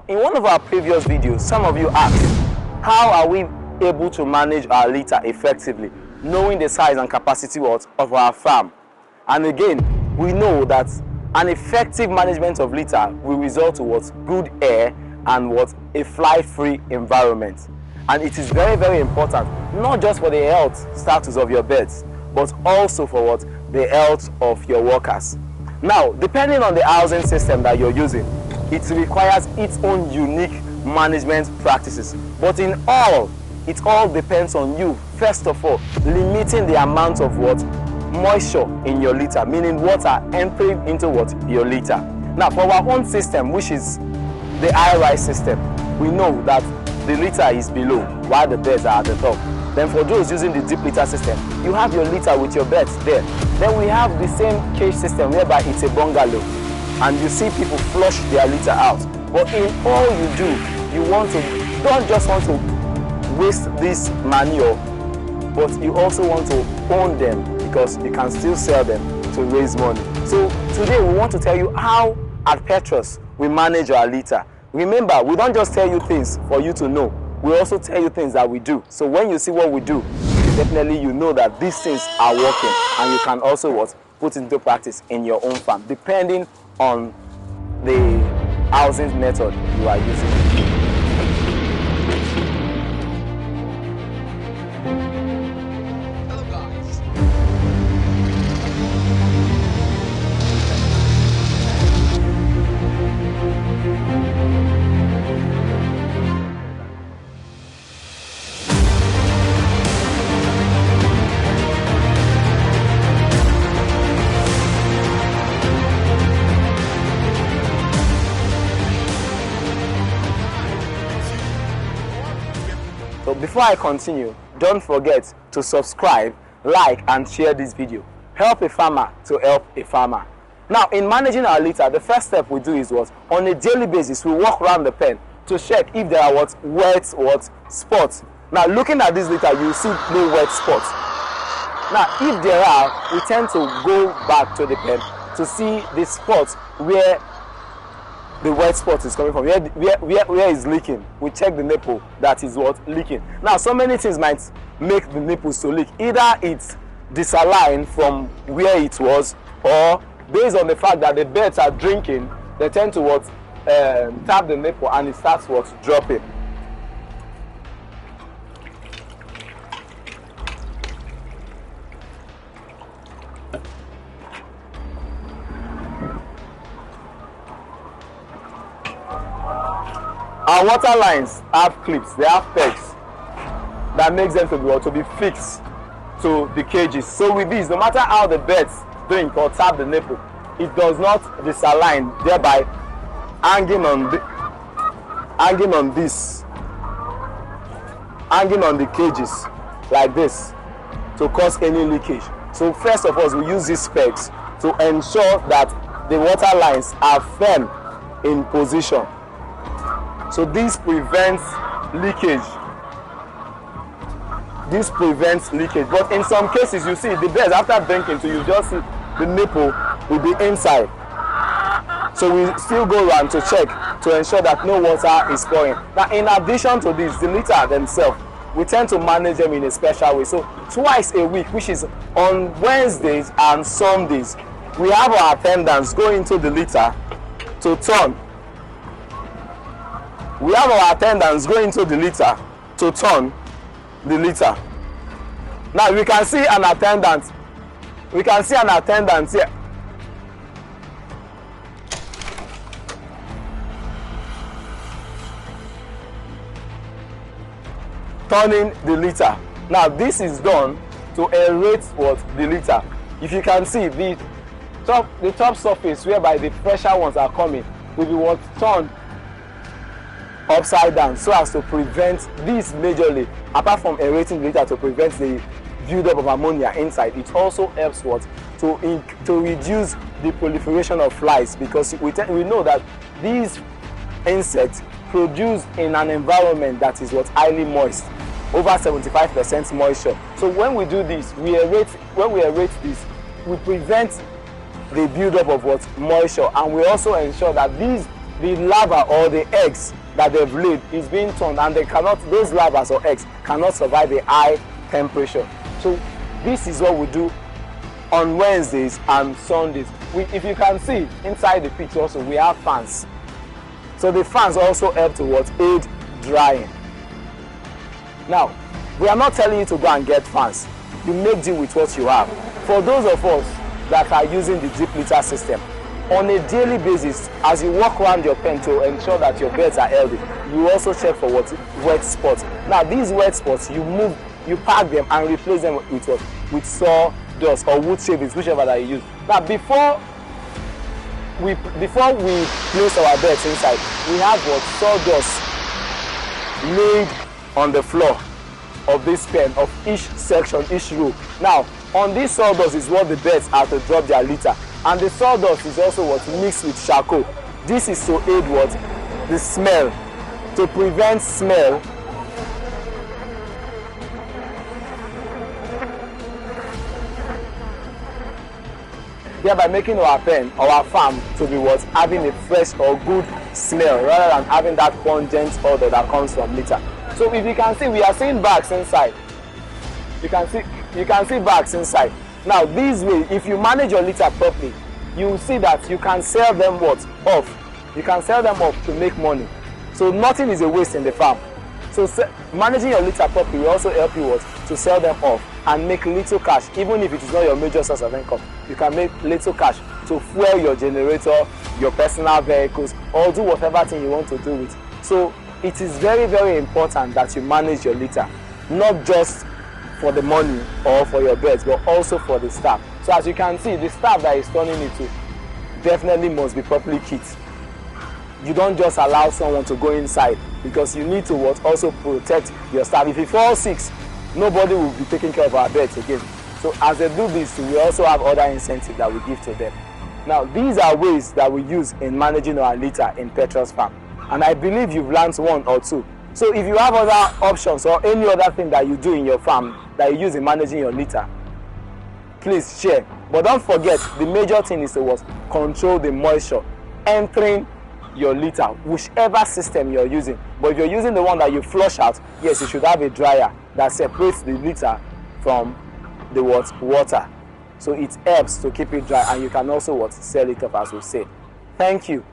in one of our previous videos, some of you asked, how are we able to manage our litter effectively, knowing the size and capacity of our farm? And again, we know that an effective management of litter will result to good air and a fly-free environment. And it is very, very important, not just for the health status of your birds, but also for the health of your workers. Now, depending on the housing system that you're using, it requires its own unique management practices. But in all, it all depends on you, first of all, limiting the amount of moisture in your litter, meaning water entering into your litter. Now, for our own system, which is the aeration system, we know that the litter is below while the birds are at the top. Then for those using the deep litter system, you have your litter with your birds there. Then we have the same cage system whereby it's a bungalow and you see people flush their litter out. But in all you do, you don't just want to waste this manure, but you also want to own them because you can still sell them to raise money. So today we want to tell you how at Petrus we manage our litter. Remember, we don't just tell you things for you to know. We also tell you things that we do. So when you see what we do, definitely you know that these things are working and you can also put into practice in your own farm, depending on the housing method you are using. So before I continue, don't forget to subscribe, like and share this video. Help a farmer to help a farmer. Now, in managing our litter, the first step we do is on a daily basis, we walk around the pen to check if there are wet spots. Now, looking at this litter, you see no wet spots. Now, if there are, we tend to go back to the pen to see the spots where the wet spot is coming from, where is leaking. We check the nipple that is leaking. Now, so many things might make the nipples to leak. Either it's disaligned from where it was, or based on the fact that the birds are drinking, they tend to tap the nipple and it starts dropping. Our water lines have clips, they have pegs that makes them to be fixed to the cages. So with this, no matter how the birds drink or tap the nipple, it does not disalign, thereby hanging on the cages like this to cause any leakage. So first of all, we use these pegs to ensure that the water lines are firm in position. So this prevents leakage. But in some cases, you see the birds after drinking, so you just see the nipple will be inside. So we still go around to check to ensure that no water is pouring. Now, in addition to this, the litter themselves, we tend to manage them in a special way. So twice a week, which is on Wednesdays and Sundays, we have our attendants go into the litter to turn. We have our attendants go into the litter to turn the litter. Now we can see an attendant. We can see an attendant here. Turning the litter. Now this is done to aerate the litter. If you can see the top surface whereby the fresher ones are coming will be turned upside down so as to prevent this majorly. Apart from aerating the litter to prevent the buildup of ammonia inside, it also helps to reduce the proliferation of flies, because we know that these insects produce in an environment that is highly moist, over 75% moisture. So when we do this, when we aerate this, we prevent the buildup of moisture, and we also ensure that the larvae or the eggs that they've laid is being turned, and those larvae or eggs cannot survive a high temperature. So this is what we do on Wednesdays and Sundays. If you can see inside the pit also, we have fans. So the fans also help to aid drying. Now, we are not telling you to go and get fans. You make do with what you have. For those of us that are using the drip litter system, on a daily basis, as you walk around your pen to ensure that your beds are healthy, you also check for wet spots. Now, these wet spots, you pack them and replace them with sawdust or wood shavings, whichever that you use. Now, before we place our beds inside, we have sawdust laid on the floor of this pen, of each section, each row. Now, on this sawdust is what the beds are to drop their litter, and the sawdust is also mixed with charcoal. This is to aid the smell, to prevent smell, thereby making our pen, our farm, to be having a fresh or good smell rather than having that pungent odor that comes from litter. So if you can see, we are seeing bags inside. You can see bags inside. Now, this way, if you manage your litter properly, you will see that you can sell them off. You can sell them off to make money. So nothing is a waste in the farm. So managing your litter properly will also help you to sell them off and make little cash. Even if it is not your major source of income, you can make little cash to fuel your generator, your personal vehicles, or do whatever thing you want to do with. So it is very, very important that you manage your litter, not just for the money or for your beds, but also for the staff. So as you can see, the staff that is turning it to definitely must be properly kit. You don't just allow someone to go inside, because you need to also protect your staff. If he falls sick, nobody will be taking care of our beds again. So as they do this, we also have other incentives that we give to them. Now, these are ways that we use in managing our litter in Petra's farm, and I believe you've learned one or two. So if you have other options or any other thing that you do in your farm that you use in managing your litter, please share. But don't forget, the major thing is to control the moisture entering your litter, whichever system you're using. But if you're using the one that you flush out, yes, you should have a dryer that separates the litter from the water. So it helps to keep it dry, and you can also sell it off, as we say. Thank you.